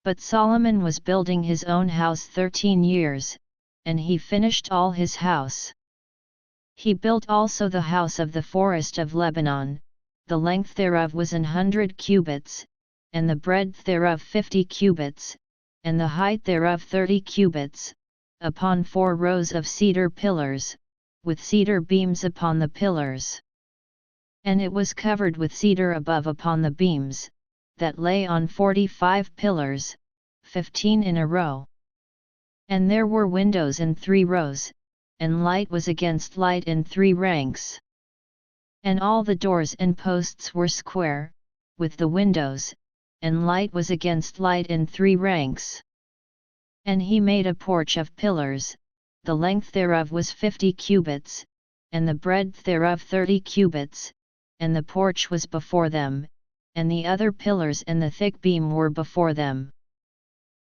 But Solomon was building his own house 13 years, and he finished all his house. He built also the house of the forest of Lebanon, the length thereof was 100 cubits, and the breadth thereof 50 cubits, and the height thereof 30 cubits, upon 4 rows of cedar pillars, with cedar beams upon the pillars. And it was covered with cedar above upon the beams, that lay on 45 pillars, 15 in a row. And there were windows in 3 rows, and light was against light in 3 ranks. And all the doors and posts were square, with the windows, and light was against light in 3 ranks. And he made a porch of pillars, the length thereof was 50 cubits, and the breadth thereof 30 cubits, and the porch was before them, and the other pillars and the thick beam were before them.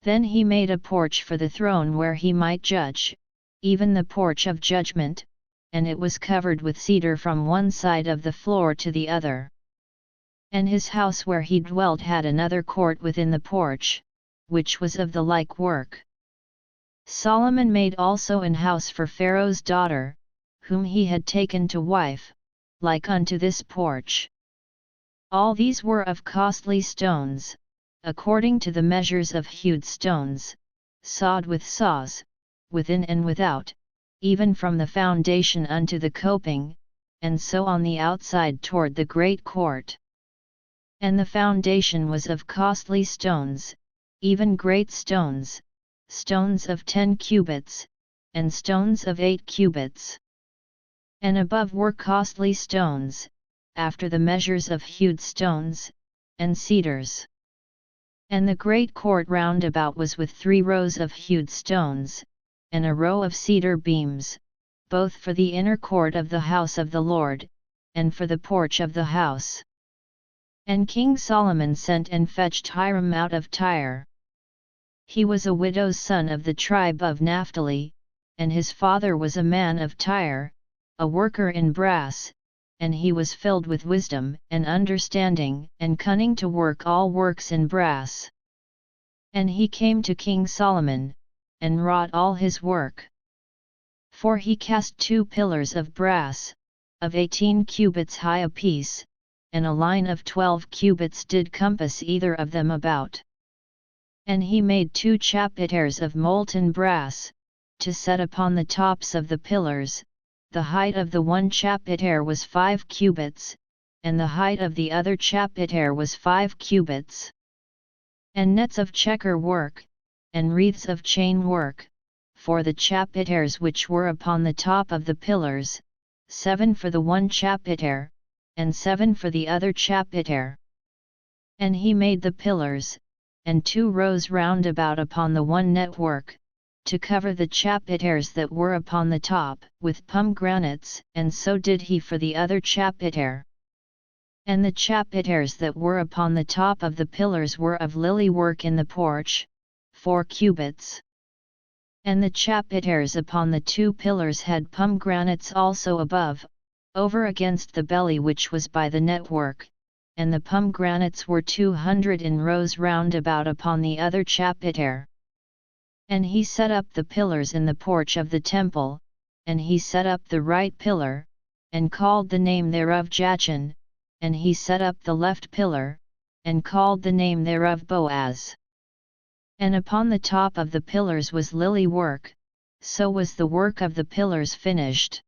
Then he made a porch for the throne where he might judge, even the porch of judgment, and it was covered with cedar from one side of the floor to the other. And his house where he dwelt had another court within the porch, which was of the like work. Solomon made also an house for Pharaoh's daughter, whom he had taken to wife, like unto this porch. All these were of costly stones, according to the measures of hewed stones, sawed with saws, within and without, even from the foundation unto the coping, and so on the outside toward the great court. And the foundation was of costly stones, even great stones, stones of 10 cubits, and stones of 8 cubits. And above were costly stones, after the measures of hewed stones, and cedars. And the great court round about was with 3 rows of hewed stones, and a row of cedar beams, both for the inner court of the house of the Lord, and for the porch of the house. And King Solomon sent and fetched Hiram out of Tyre. He was a widow's son of the tribe of Naphtali, and his father was a man of Tyre, a worker in brass, and he was filled with wisdom and understanding and cunning to work all works in brass. And he came to King Solomon, and wrought all his work. For he cast 2 pillars of brass, of 18 cubits high apiece, and a line of 12 cubits did compass either of them about. And he made 2 chapiters of molten brass, to set upon the tops of the pillars. The height of the one chapiter was 5 cubits, and the height of the other chapiter was 5 cubits. And nets of checker work, and wreaths of chain work, for the chapiters which were upon the top of the pillars, 7 for the one chapiter, and 7 for the other chapiter. And he made the pillars, and 2 rows round about upon the one network, to cover the chapiters that were upon the top with pomegranates, and so did he for the other chapiter. And the chapiters that were upon the top of the pillars were of lily work in the porch, 4 cubits. And the chapiters upon the 2 pillars had pomegranates also above, over against the belly which was by the network, and the pomegranates were 200 in rows round about upon the other chapiter. And he set up the pillars in the porch of the temple, and he set up the right pillar, and called the name thereof Jachin, and he set up the left pillar, and called the name thereof Boaz. And upon the top of the pillars was lily work, so was the work of the pillars finished.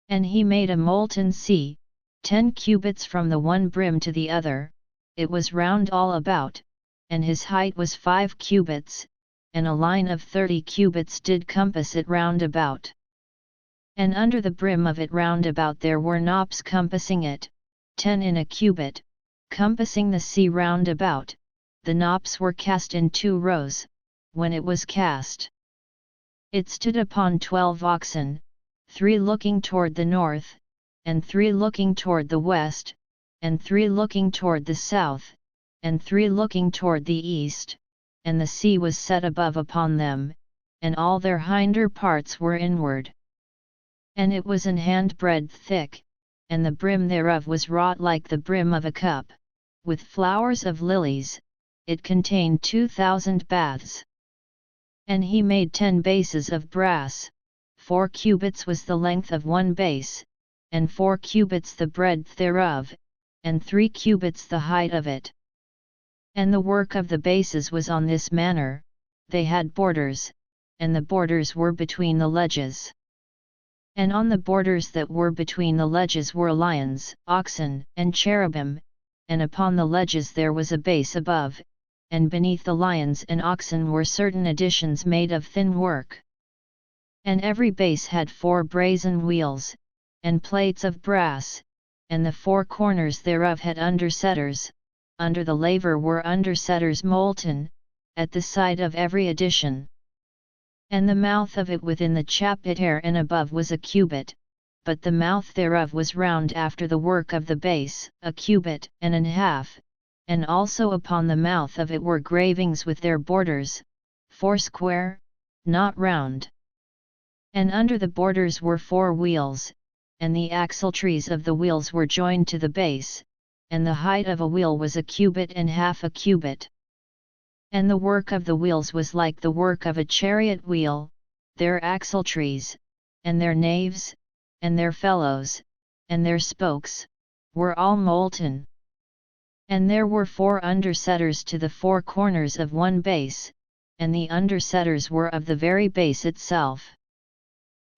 And he made a molten sea, 10 cubits from the one brim to the other, it was round all about, and his height was 5 cubits, and a line of 30 cubits did compass it round about. And under the brim of it round about there were knops compassing it, 10 in a cubit, compassing the sea round about. The knops were cast in 2 rows, when it was cast. It stood upon 12 oxen, 3 looking toward the north, and 3 looking toward the west, and 3 looking toward the south, and 3 looking toward the east, and the sea was set above upon them, and all their hinder parts were inward. And it was an handbreadth thick, and the brim thereof was wrought like the brim of a cup, with flowers of lilies. it contained 2,000 baths. And he made 10 bases of brass, 4 cubits was the length of one base, and 4 cubits the breadth thereof, and 3 cubits the height of it. And the work of the bases was on this manner, they had borders, and the borders were between the ledges. And on the borders that were between the ledges were lions, oxen, and cherubim, and upon the ledges there was a base above, and beneath the lions and oxen were certain additions made of thin work. And every base had 4 brazen wheels, and plates of brass, and the 4 corners thereof had undersetters, under the laver were undersetters molten, at the side of every addition. And the mouth of it within the chapiter and above was a cubit, but the mouth thereof was round after the work of the base, a cubit and an half, and also upon the mouth of it were gravings with their borders, 4 square, not round. And under the borders were 4 wheels, and the axletrees of the wheels were joined to the base, and the height of a wheel was a cubit and half a cubit. And the work of the wheels was like the work of a chariot wheel, their axletrees, and their naves, and their felloes, and their spokes, were all molten. And there were 4 undersetters to the 4 corners of one base, and the undersetters were of the very base itself.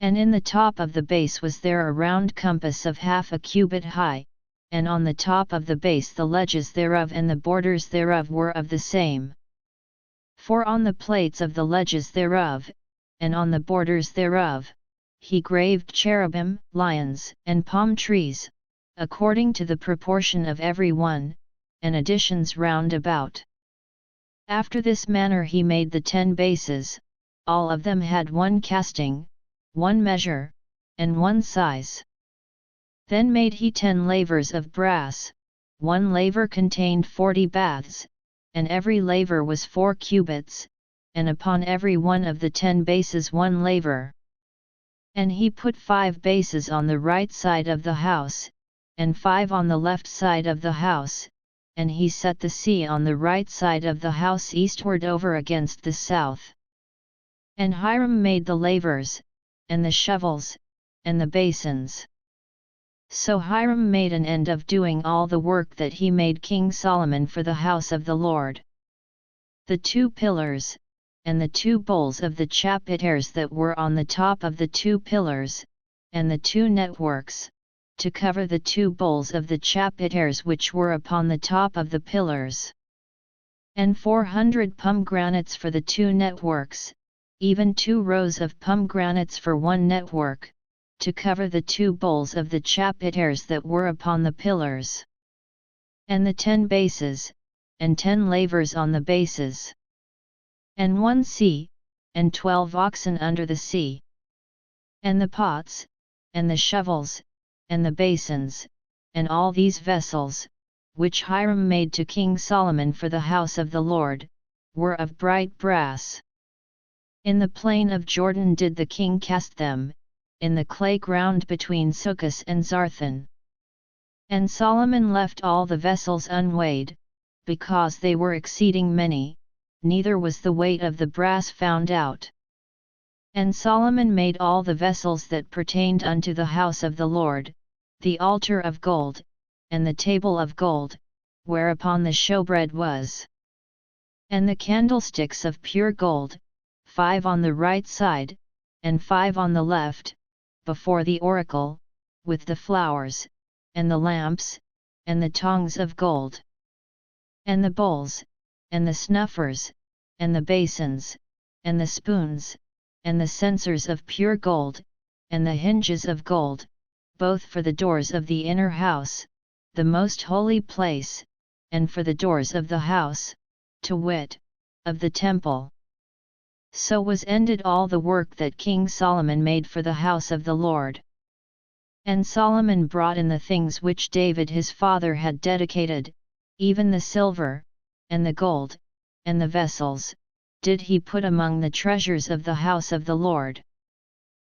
And in the top of the base was there a round compass of half a cubit high, and on the top of the base the ledges thereof and the borders thereof were of the same. For on the plates of the ledges thereof, and on the borders thereof, he graved cherubim, lions, and palm trees, according to the proportion of every one, and additions round about. After this manner he made the 10 bases, all of them had 1 casting, 1 measure, and 1 size. Then made he 10 lavers of brass, 1 laver contained 40 baths, and every laver was 4 cubits, and upon every one of the 10 bases 1 laver. And he put 5 bases on the right side of the house, and 5 on the left side of the house, and he set the sea on the right side of the house eastward over against the south. And Hiram made the lavers, and the shovels, and the basins. So Hiram made an end of doing all the work that he made King Solomon for the house of the Lord. The 2 pillars, and the 2 bowls of the chapiters that were on the top of the 2 pillars, and the 2 networks, to cover the 2 bowls of the chapiters which were upon the top of the pillars. And 400 pomegranates for the 2 networks, even 2 rows of pomegranates for 1 network, to cover the 2 bowls of the chapiters that were upon the pillars. And the 10 bases, and 10 lavers on the bases. And 1 sea, and 12 oxen under the sea. And the pots, and the shovels, and the basins, and all these vessels, which Hiram made to King Solomon for the house of the Lord, were of bright brass. In the plain of Jordan did the king cast them, in the clay ground between Succoth and Zarthan. And Solomon left all the vessels unweighed, because they were exceeding many, neither was the weight of the brass found out. And Solomon made all the vessels that pertained unto the house of the Lord, the altar of gold, and the table of gold, whereupon the showbread was. And the candlesticks of pure gold, 5 on the right side, and 5 on the left, before the oracle, with the flowers, and the lamps, and the tongs of gold. And the bowls, and the snuffers, and the basins, and the spoons, and the censers of pure gold, and the hinges of gold, both for the doors of the inner house, the most holy place, and for the doors of the house, to wit, of the temple. So was ended all the work that King Solomon made for the house of the Lord. And Solomon brought in the things which David his father had dedicated, even the silver, and the gold, and the vessels, did he put among the treasures of the house of the Lord.